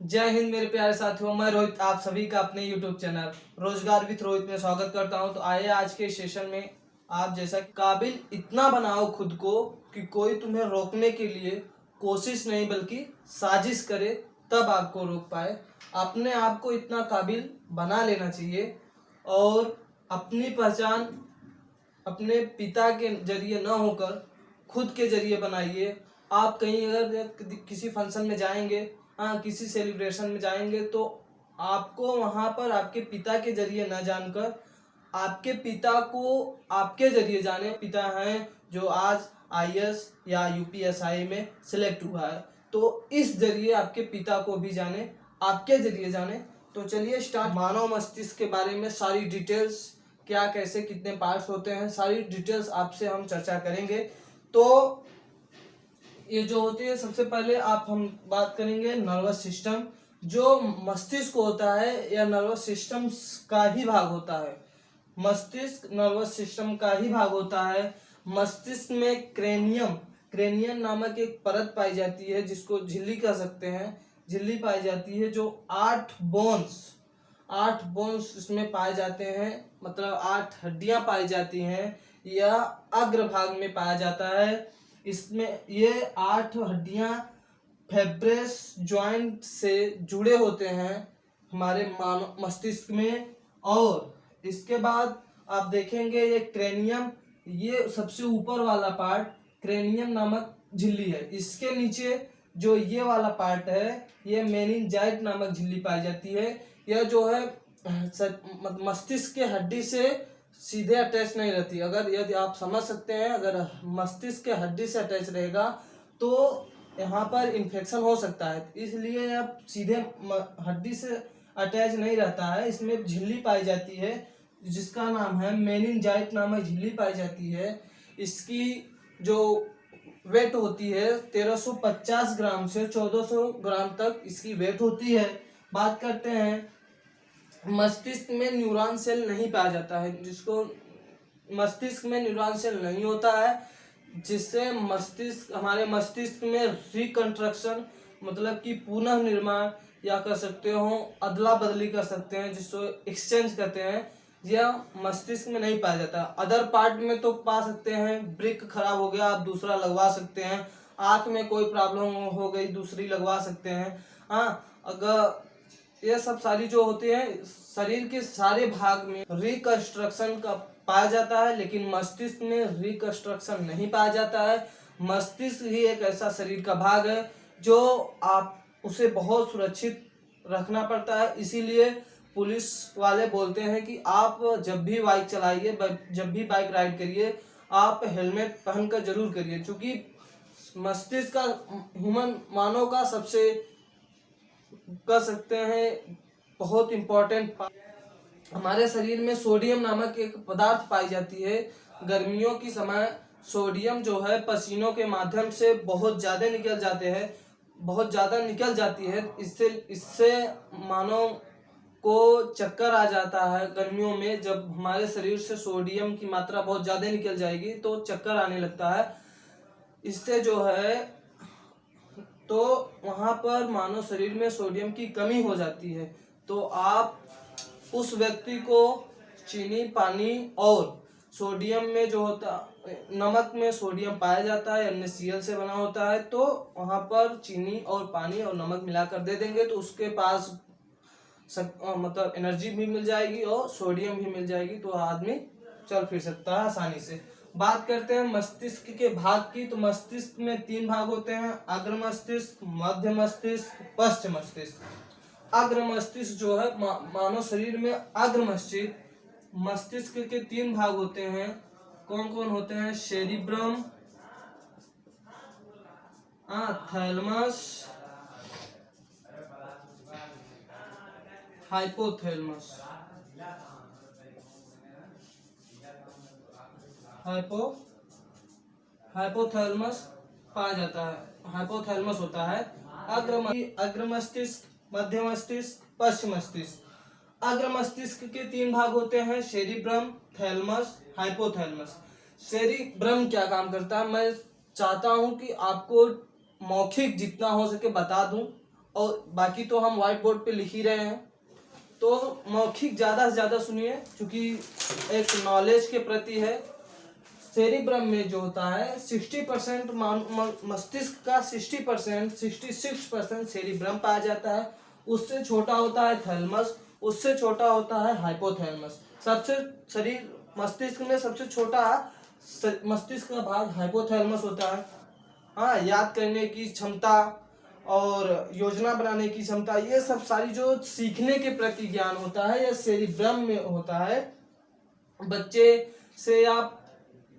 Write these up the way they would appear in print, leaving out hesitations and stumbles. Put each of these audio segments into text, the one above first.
जय हिंद मेरे प्यारे साथियों, मैं रोहित आप सभी का अपने YouTube चैनल रोजगार विद रोहित में स्वागत करता हूं। तो आइए आज के सेशन में आप जैसा काबिल इतना बनाओ खुद को कि कोई तुम्हें रोकने के लिए कोशिश नहीं बल्कि साजिश करे, तब आपको रोक पाए। अपने आप को इतना काबिल बना लेना चाहिए और अपनी पहचान अपने पिता के जरिए न होकर खुद के जरिए बनाइए। आप कहीं अगर किसी फंक्शन में जाएंगे, किसी सेलिब्रेशन में जाएंगे, तो आपको वहाँ पर आपके पिता के जरिए न जानकर आपके पिता को आपके जरिए जाने। पिता हैं जो आज आईएएस या यूपीएसआई में सिलेक्ट हुआ है, तो इस जरिए आपके पिता को भी जाने, आपके जरिए जाने। तो चलिए स्टार्ट। मानव मस्तिष्क के बारे में सारी डिटेल्स, क्या कैसे कितने पार्ट्स होते हैं, सारी डिटेल्स आपसे हम चर्चा करेंगे। तो ये जो होती है, सबसे पहले हम बात करेंगे नर्वस सिस्टम। जो मस्तिष्क होता है या नर्वस सिस्टम का ही भाग होता है। मस्तिष्क नर्वस सिस्टम का ही भाग होता है। मस्तिष्क में क्रेनियम नामक एक परत पाई जाती है, जिसको झिल्ली कह सकते हैं। झिल्ली पाई जाती है जो 8 बोन्स इसमें पाए जाते हैं, मतलब 8 हड्डियां पाई जाती हैं। यह अग्रभाग में पाया जाता है। इसमें ये 8 हड्डियां फेब्रेस जॉइंट से जुड़े होते हैं हमारे मस्तिष्क में। और इसके बाद आप देखेंगे ये क्रेनियम, ये सबसे ऊपर वाला पार्ट क्रेनियम नामक झिल्ली है। इसके नीचे जो ये वाला पार्ट है, ये मेनिनजाइट नामक झिल्ली पाई जाती है। यह जो है मस्तिष्क के हड्डी से सीधे अटैच नहीं रहती। अगर यदि आप समझ सकते हैं, अगर मस्तिष्क के हड्डी से अटैच रहेगा तो यहाँ पर इन्फेक्शन हो सकता है, इसलिए आप सीधे हड्डी से अटैच नहीं रहता है। इसमें झिल्ली पाई जाती है जिसका नाम है मेनिनजाइट नामक झिल्ली पाई जाती है। इसकी जो वेट होती है 1350 ग्राम से 1400 ग्राम तक इसकी वेट होती है। बात करते हैं, मस्तिष्क में न्यूरॉन सेल नहीं पाया जाता है, जिसको मस्तिष्क में न्यूरॉन सेल नहीं होता है, जिससे हमारे मस्तिष्क में रिकंस्ट्रक्शन, मतलब कि पुनः निर्माण या कर सकते हो अदला बदली कर सकते हैं, जिसको एक्सचेंज कहते हैं, यह मस्तिष्क में नहीं पाया जाता। अदर पार्ट में तो पा सकते हैं। ब्रिक खराब हो गया, आप दूसरा लगवा सकते हैं। आंख में कोई प्रॉब्लम हो गई, दूसरी लगवा सकते हैं। अगर ये सब सारी जो होती है, शरीर के सारे भाग में रिकंस्ट्रक्शन का पाया जाता है, लेकिन मस्तिष्क में रिकंस्ट्रक्शन नहीं पाया जाता है। मस्तिष्क ही एक ऐसा शरीर का भाग है जो आप उसे बहुत सुरक्षित रखना पड़ता है। इसीलिए पुलिस वाले बोलते हैं कि आप जब भी बाइक चलाइए, जब भी बाइक राइड करिए, आप हेलमेट पहनकर जरूर करिए, क्योंकि मस्तिष्क का मानव का सबसे कर सकते हैं बहुत इम्पोर्टेंट। हमारे शरीर में सोडियम नामक एक पदार्थ पाई जाती है। गर्मियों की समय सोडियम जो है पसीनों के माध्यम से बहुत ज़्यादा निकल जाती है। इससे मानव को चक्कर आ जाता है। गर्मियों में जब हमारे शरीर से सोडियम की मात्रा बहुत ज़्यादा निकल जाएगी तो चक्कर आने लगता है। इससे जो है तो वहाँ पर मानव शरीर में सोडियम की कमी हो जाती है। तो आप उस व्यक्ति को चीनी, पानी और सोडियम में जो होता, नमक में सोडियम पाया जाता है, NaCl से बना होता है, तो वहाँ पर चीनी और पानी और नमक मिलाकर दे देंगे तो उसके पास मतलब एनर्जी भी मिल जाएगी और सोडियम भी मिल जाएगी, तो आदमी चल फिर सकता है आसानी से। बात करते हैं मस्तिष्क के भाग की। तो मस्तिष्क में 3 भाग होते हैं, अग्र मस्तिष्क, मध्य मस्तिष्क, पश्च मस्तिष्क। अग्र मस्तिष्क जो है मानव शरीर में अग्र मस्तिष्क के 3 भाग होते हैं। कौन कौन होते हैं? Cerebrum, thalamus, hypothalamus. हाइपोथैलेमस पाया जाता है, हाइपोथैलेमस होता है। अग्र मस्तिष्क, मध्य मस्तिष्क, पश्च मस्तिष्क। अग्र मस्तिष्क के 3 भाग होते हैं, सेरिब्रम, थैलमस, हाइपोथैलेमस। सेरिब्रम क्या काम करता है, मैं चाहता हूं कि आपको मौखिक जितना हो सके बता दूं, और बाकी तो हम व्हाइट बोर्ड पे लिख ही रहे हैं। तो मौखिक ज़्यादा से ज़्यादा सुनिए, क्योंकि एक नॉलेज के प्रति है। सेरिब्रम में जो होता है 60% मस्तिष्क का 60% 66% सेरिब्रम पाया जाता है। उससे छोटा होता है थैलमस, उससे छोटा होता है हाइपोथैलमस। सबसे शरीर मस्तिष्क में सबसे छोटा मस्तिष्क का भाग हाइपोथैलमस होता है। हाँ, याद करने की क्षमता और योजना बनाने की क्षमता, ये सब सारी जो सीखने के प्रति ज्ञान होता है, यह सेरिब्रम में होता है। बच्चे से आप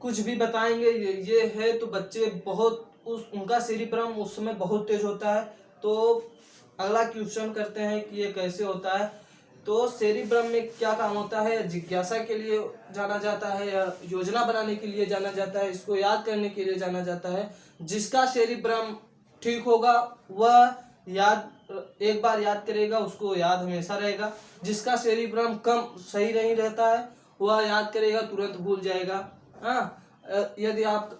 कुछ भी बताएंगे ये है तो बच्चे बहुत उनका सेरिब्रम उस समय बहुत तेज होता है। तो अगला क्वेश्चन करते हैं कि ये कैसे होता है। तो सेरिब्रम में क्या काम होता है? जिज्ञासा के लिए जाना जाता है, या योजना बनाने के लिए जाना जाता है, इसको याद करने के लिए जाना जाता है। जिसका सेरिब्रम ठीक होगा वह एक बार याद करेगा, उसको याद हमेशा रहेगा। जिसका सेरिब्रम कम सही नहीं रहता है वह याद करेगा तुरंत भूल जाएगा। हाँ, यदि आप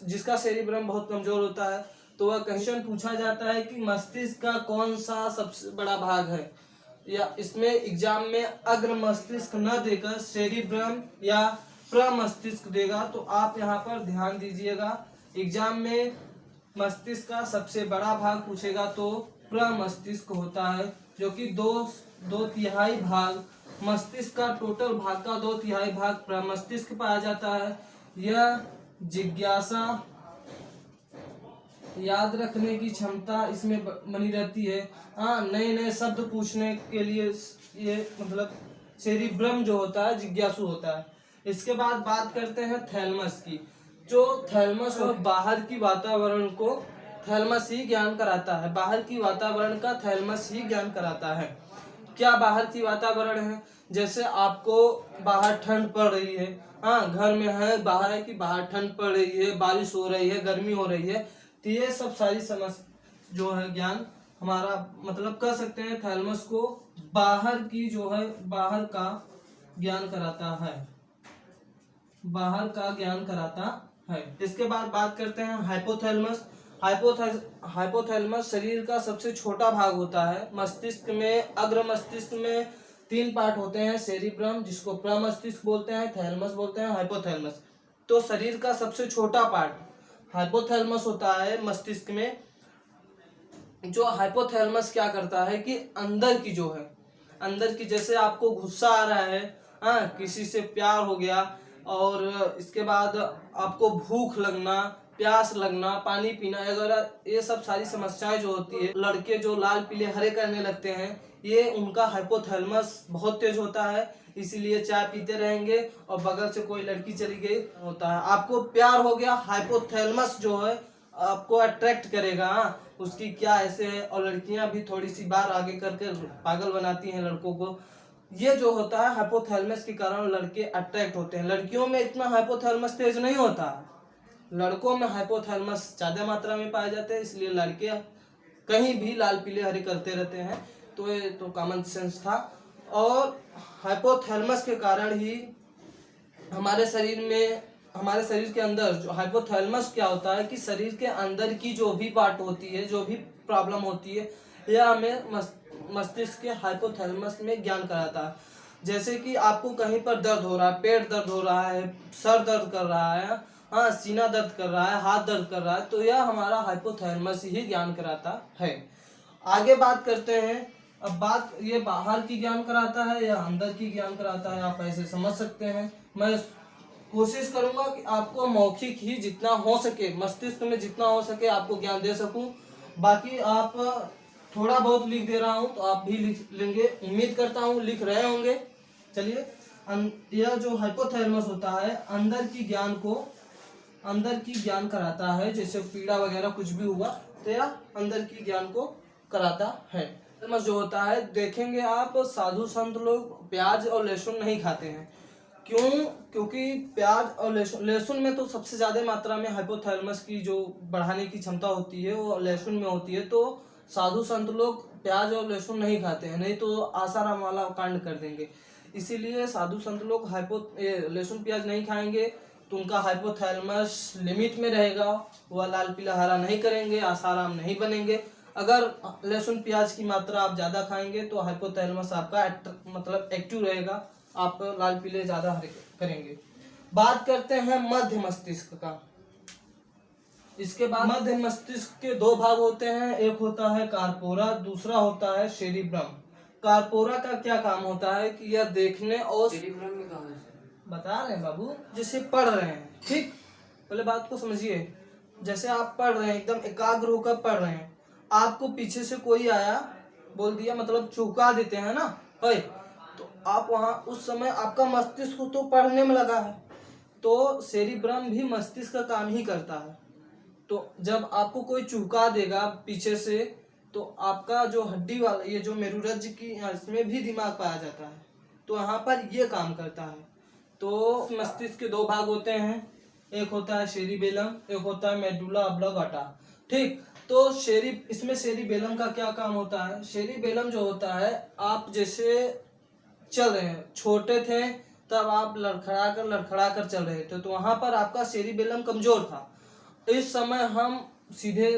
जिसका सेरिब्रम बहुत कमजोर होता है तो वह क्वेश्चन पूछा जाता है कि मस्तिष्क का कौन सा सबसे बड़ा भाग है, या इसमें एग्जाम में अग्र मस्तिष्क न देकर सेरिब्रम या प्रमस्तिष्क देगा। तो आप यहाँ पर ध्यान दीजिएगा, एग्जाम में मस्तिष्क का सबसे बड़ा भाग पूछेगा तो प्रमस्तिष्क होता है, जो कि दो तिहाई भाग मस्तिष्क का टोटल भाग का 2/3 भाग प्रमस्तिष्क पाया जाता है। यह जिज्ञासा, याद रखने की क्षमता इसमें बनी रहती है। हाँ, नए नए शब्द पूछने के लिए ये मतलब सेरिब्रम जो होता है जिज्ञासु होता है। इसके बाद बात करते हैं थैलमस की। जो थैलमस और बाहर की वातावरण को थैलमस ही ज्ञान कराता है, बाहर की वातावरण का थैलमस ही ज्ञान कराता है। क्या बाहर की वातावरण है? जैसे आपको बाहर ठंड पड़ रही है, हाँ घर में है, बाहर है कि बाहर ठंड पड़ रही है, बारिश हो रही है, गर्मी हो रही है, तो ये सब सारी समस्या जो है ज्ञान हमारा मतलब कर सकते हैं थैलमस को बाहर की जो है बाहर का ज्ञान कराता है, बाहर का ज्ञान कराता है। इसके बाद बात करते हैं हाइपोथैलमस। हाइपोथैलमस शरीर का सबसे छोटा भाग होता है। मस्तिष्क में अग्र मस्तिष्क में 3 पार्ट होते हैं, सेरिब्रम जिसको प्रमस्तिष्क बोलते हैं, थैलमस बोलते हैं, हाइपोथैलमस। तो शरीर का सबसे छोटा पार्ट हाइपोथैलमस होता है मस्तिष्क में। जो हाइपोथैलमस क्या करता है कि अंदर की जो है, अंदर की जैसे आपको गुस्सा आ रहा है, हाँ किसी से प्यार हो गया, और इसके बाद आपको भूख लगना, प्यास लगना, पानी पीना वगैरह, ये सब सारी समस्याएं जो होती है, लड़के जो लाल पीले हरे करने लगते हैं, ये उनका हाइपोथैलमस बहुत तेज होता है। इसीलिए चाय पीते रहेंगे और बगल से कोई लड़की चली गई होता है, आपको प्यार हो गया, हाइपोथैलमस जो है आपको अट्रैक्ट करेगा, उसकी क्या ऐसे है। और लड़कियां भी थोड़ी सी बार आगे करके पागल बनाती हैं लड़कों को। ये जो होता है हाइपोथैलमस के कारण लड़के अट्रैक्ट होते हैं। लड़कियों में इतना हाइपोथैलमस तेज नहीं होता, लड़कों में हाइपोथैलमस ज्यादा मात्रा में पाए जाते हैं, इसलिए लड़के कहीं भी लाल पीले हरे करते रहते हैं। तो ये तो कॉमन सेंस था। और हाइपोथैलमस के कारण ही हमारे शरीर के अंदर जो हाइपोथैलमस क्या होता है कि शरीर के अंदर की जो भी पार्ट होती है, जो भी प्रॉब्लम होती है, यह हमें मस्तिष्क के हाइपोथैलमस में ज्ञान कराता है। जैसे कि आपको कहीं पर दर्द हो रहा है, पेट दर्द हो रहा है, सर दर्द कर रहा है, हाँ सीना दर्द कर रहा है, हाथ दर्द कर रहा है, तो यह हमारा हाइपोथैलमस ही ज्ञान कराता है। आगे बात करते हैं। अब बात ये बाहर की ज्ञान कराता है या अंदर की ज्ञान कराता है, आप ऐसे समझ सकते हैं। मैं कोशिश करूंगा कि आपको मौखिक ही जितना हो सके, मस्तिष्क में जितना हो सके आपको ज्ञान दे सकूं। बाकी आप थोड़ा बहुत लिख दे रहा हूं तो आप भी लिख लेंगे, उम्मीद करता हूं लिख रहे होंगे। चलिए, यह जो हाइपोथैलमस होता है अंदर की ज्ञान कराता है। जैसे पीड़ा वगैरह कुछ भी हुआ तो यह अंदर की ज्ञान को कराता है। हाइपोथैलमस जो होता है, देखेंगे आप साधु संत लोग प्याज और लहसुन नहीं खाते हैं। क्यों? क्योंकि प्याज और लहसुन में तो सबसे ज्यादा मात्रा में हाइपोथैलमस की जो बढ़ाने की क्षमता होती है वो लहसुन में होती है। तो साधु संत लोग प्याज और लहसुन नहीं खाते हैं, नहीं तो आसाराम वाला कांड कर देंगे। इसीलिए साधु संत लोग लहसुन प्याज नहीं खाएंगे, तो उनका हाइपोथैलमस लिमिट में रहेगा, वह लाल पीला हरा नहीं करेंगे, आसाराम नहीं बनेंगे। अगर लहसुन प्याज की मात्रा आप ज़्यादा खाएंगे तो हाइपोथैलेमस आपका मतलब एक्टिव रहेगा, आप लाल पीले ज़्यादा करेंगे। बात करते हैं मध्य मस्तिष्क का। इसके बाद मध्य मस्तिष्क के दो भाग होते हैं, एक होता है कार्पोरा, दूसरा होता है सेरिब्रम। कार्पोरा का क्या काम होता है कि यह देखने और सेरिब्रम में कहाँ है? बता रहे हैं बाबू, जिसे पढ़ रहे हैं, ठीक, पहले बात को समझिए। जैसे आप पढ़ रहे हैं, एकदम एकाग्र होकर पढ़ रहे हैं, आपको पीछे से कोई आया बोल दिया, मतलब चौंका देते हैं ना, है तो आप वहाँ उस समय आपका मस्तिष्क तो पढ़ने में लगा है, तो सेरिब्रम भी मस्तिष्क का काम ही करता है। तो जब आपको कोई चौंका देगा पीछे से, तो आपका जो हड्डी वाला ये जो मेरुरज्ज की इसमें भी दिमाग पाया जाता है, तो यहाँ पर ये काम करता है। तो मस्तिष्क के दो भाग होते हैं, एक होता है सेरिबेलम, एक होता है मेडुला ऑब्लांगेटा, ठीक। तो इसमें सेरिबेलम का क्या काम होता है? सेरिबेलम जो होता है, आप जैसे चल रहे हैं, छोटे थे तब आप लड़खड़ा कर चल रहे थे, तो वहां पर आपका सेरिबेलम कमजोर था। इस समय हम सीधे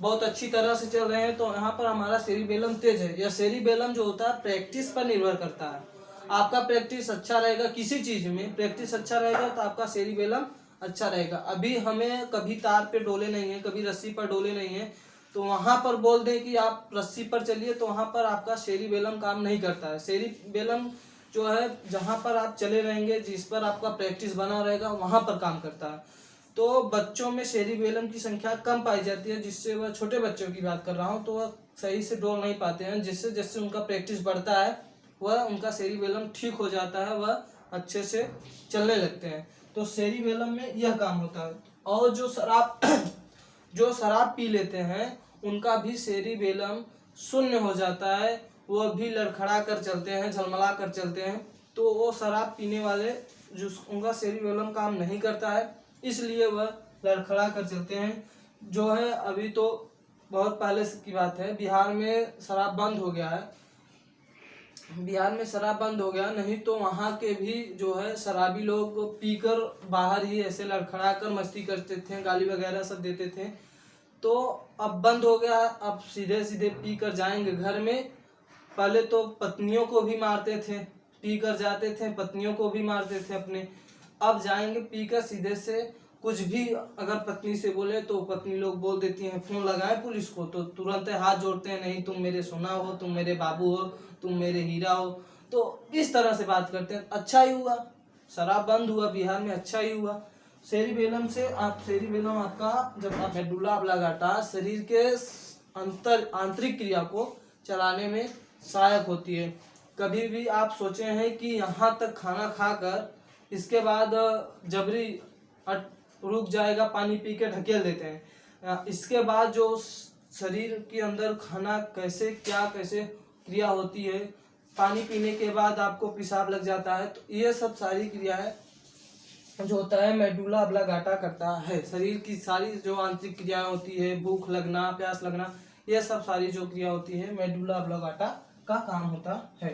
बहुत अच्छी तरह से चल रहे हैं, तो यहाँ पर हमारा सेरिबेलम तेज है। यह सेरिबेलम जो होता है प्रैक्टिस पर निर्भर करता है। आपका प्रैक्टिस अच्छा रहेगा, किसी चीज में प्रैक्टिस अच्छा रहेगा तो आपका सेरिबेलम अच्छा रहेगा। अभी हमें कभी तार पे डोले नहीं है, कभी रस्सी पर डोले नहीं है, तो वहां पर बोल दें कि आप रस्सी पर चलिए, तो वहां पर आपका सेरिबेलम काम नहीं करता है। सेरिबेलम जो है जहां पर आप चले रहेंगे, जिस पर आपका प्रैक्टिस बना रहेगा, वहां पर काम करता है। तो बच्चों में सेरिबेलम की संख्या कम पाई जाती है, जिससे वह, छोटे बच्चों की बात कर रहा हूँ, तो वह सही से डोल नहीं पाते हैं। जिससे जैसे उनका प्रैक्टिस बढ़ता है, वह उनका सेरिबेलम ठीक हो जाता है, वह अच्छे से चलने लगते हैं। तो सेरिबेलम में यह काम होता है। और जो शराब पी लेते हैं, उनका भी सेरिबेलम शून्य हो जाता है, वह भी लड़खड़ा कर चलते हैं, झलमला कर चलते हैं। तो वो शराब पीने वाले जो उनका सेरिबेलम काम नहीं करता है, इसलिए वह लड़खड़ा कर चलते हैं। जो है अभी तो बहुत पहले की बात है, बिहार में शराब बंद हो गया है, बिहार में शराब बंद हो गया, नहीं तो वहाँ के भी जो है शराबी लोग पीकर बाहर ही ऐसे लड़खड़ा कर मस्ती करते थे, गाली वगैरह सब देते थे। तो अब बंद हो गया, अब सीधे सीधे पी कर जाएंगे घर में। पहले तो पत्नियों को भी मारते थे, पी कर जाते थे, पत्नियों को भी मारते थे अपने। अब जाएंगे पी कर सीधे से, कुछ भी अगर पत्नी से बोले तो पत्नी लोग बोल देती हैं फोन लगाए पुलिस को, तो तुरंत हाथ जोड़ते हैं, नहीं तुम मेरे सोना हो, तुम मेरे बाबू हो, तुम मेरे हीरा हो। तो इस तरह से बात करते हैं। अच्छा ही हुआ शराब बंद हुआ बिहार में, अच्छा ही हुआ। सेरिबेलम से आप, सेरिबेलम आपका जब आप मेडुला ऑब्लांगेटा शरीर के आंतरिक क्रिया को चलाने में सहायक होती है। कभी भी आप सोचे हैं कि यहाँ तक खाना खाकर इसके बाद जबरी रुक जाएगा, पानी पी के ढकेल देते हैं, इसके बाद जो शरीर के अंदर खाना कैसे क्रिया होती है, पानी पीने के बाद आपको पेशाब लग जाता है, तो ये सब सारी क्रियाएं जो होता है मेडुला ऑब्लांगेटा करता है। शरीर की सारी जो आंतरिक क्रियाएं होती है, भूख लगना, प्यास लगना, ये सब सारी जो क्रिया होती है मेडुला ऑब्लांगेटा का काम होता है,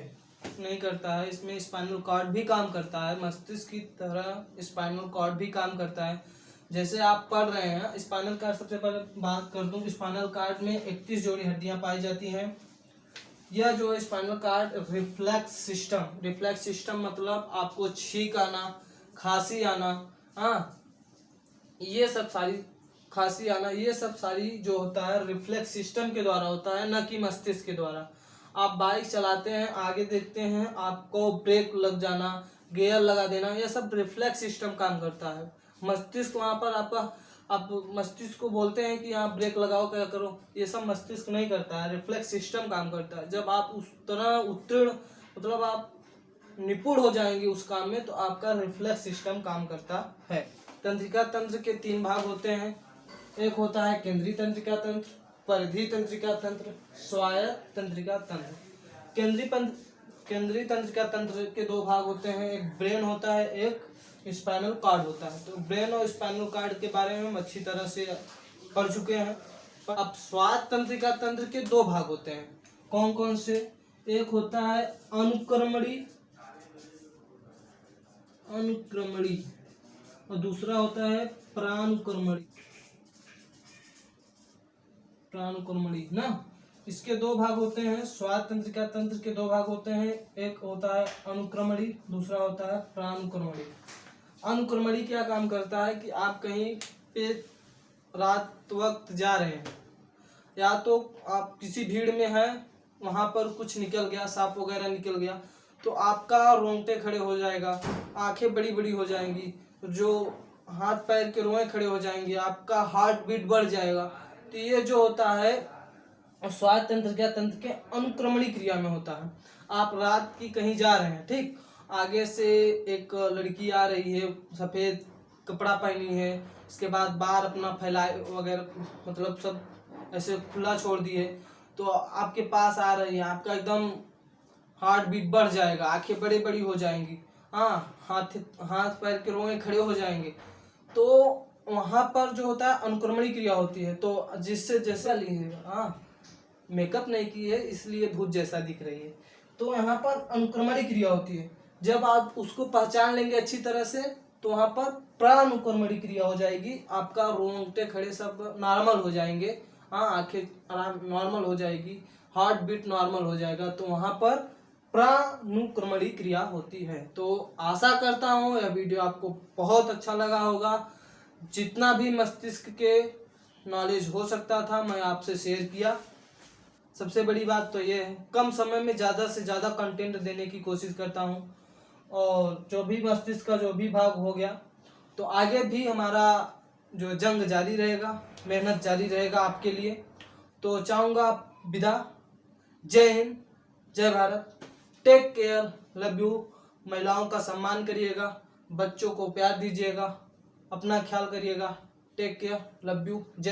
नहीं करता है। इसमें स्पाइनल कॉर्ड भी काम करता है, मस्तिष्क की तरह स्पाइनल कॉर्ड भी काम करता है। जैसे आप पढ़ रहे हैं स्पाइनल कॉर्ड, सबसे पहले बात कर दूं, स्पाइनल कॉर्ड में 31 जोड़ी हड्डियां पाई जाती हैं। यह जो है स्पाइनल कॉर्ड रिफ्लेक्स सिस्टम मतलब आपको छींक आना, खांसी आना, हाँ ये सब सारी, खांसी आना, ये सब सारी जो होता है रिफ्लेक्स सिस्टम के द्वारा होता है, न कि मस्तिष्क के द्वारा। आप बाइक चलाते हैं, आगे देखते हैं, आपको ब्रेक लग जाना, गियर लगा देना, यह सब रिफ्लेक्स सिस्टम काम करता है। मस्तिष्क वहाँ पर आपका, आप मस्तिष्क को बोलते हैं कि आप ब्रेक लगाओ, क्या करो, ये सब मस्तिष्क नहीं करता है, रिफ्लेक्स सिस्टम काम करता है। जब आप उस तरह उत्तीर्ण, मतलब आप निपुण हो जाएंगे उस काम में, तो आपका रिफ्लेक्स सिस्टम काम करता है। तंत्रिका तंत्र के 3 भाग होते हैं, एक होता है केंद्रीय तंत्रिका तंत्र, परिधि तंत्रिका तंत्र, स्वायत्त तंत्रिका तंत्र। केंद्रीय तंत्रिका तंत्र के 2 भाग होते हैं, एक ब्रेन होता है, एक स्पाइनल कॉर्ड होता है। तो ब्रेन और स्पाइनल कॉर्ड के बारे में हम अच्छी तरह से पढ़ चुके हैं। अब स्वायत्त तंत्रिका तंत्र के 2 भाग होते हैं, कौन कौन से? एक होता है अनुक्रमणी और दूसरा होता है परानुक्रमणी। प्राणुक्रमणी ना। इसके दो भाग होते हैं, स्वाद तंत्रिका तंत्र के दो भाग होते हैं, एक होता है अनुक्रमणी, दूसरा होता है प्राणुक्रमणी। अनुक्रमणी क्या काम करता है कि आप कहीं पे रात वक्त जा रहे हैं, या तो आप किसी भीड़ में हैं, वहां पर कुछ निकल गया, सांप वगैरह निकल गया, तो आपका रोंगटे खड़े हो जाएगा, आंखें बड़ी बड़ी हो जाएंगी, जो हाथ पैर के रोए खड़े हो जाएंगे, आपका हार्ट बीट बढ़ जाएगा। तो ये जो होता है स्वाद तंत्र तंत्र के अनुक्रमणी क्रिया में होता है। आप रात की कहीं जा रहे हैं, ठीक, आगे से एक लड़की आ रही है, सफेद कपड़ा पहनी है, उसके बाद बाल अपना फैलाए वगैरह, मतलब सब ऐसे खुला छोड़ दिए, तो आपके पास आ रही है, आपका एकदम हार्ट बीट बढ़ जाएगा, आंखें बड़ी बड़ी हो जाएंगी, हाँ, हाथ पैर के रोए खड़े हो जाएंगे। तो वहां पर जो होता है अनुक्रमणी क्रिया होती है। तो जिससे जैसा ली है, हाँ, मेकअप नहीं की है इसलिए भूत जैसा दिख रही है। तो यहाँ पर अनुक्रमणी क्रिया होती है। जब आप उसको पहचान लेंगे अच्छी तरह से, तो वहां पर प्रानुक्रमणी क्रिया हो जाएगी, आपका रोंगटे खड़े सब नॉर्मल हो जाएंगे, हाँ, आंखें आराम नॉर्मल हो जाएगी, हार्ट बीट नॉर्मल हो जाएगा। तो वहां पर प्रानुक्रमणी क्रिया होती है। तो आशा करता हूँ यह वीडियो आपको बहुत अच्छा लगा होगा। जितना भी मस्तिष्क के नॉलेज हो सकता था मैं आपसे शेयर किया। सबसे बड़ी बात तो ये है, कम समय में ज़्यादा से ज़्यादा कंटेंट देने की कोशिश करता हूँ, और जो भी मस्तिष्क का जो भी भाग हो गया, तो आगे भी हमारा जो जंग जारी रहेगा, मेहनत जारी रहेगा आपके लिए। तो चाहूँगा विदा, जय हिंद, जय Bharat, take care, love you. महिलाओं का सम्मान करिएगा, बच्चों को प्यार दीजिएगा, अपना ख्याल करिएगा, टेक केयर, लव यू, जय।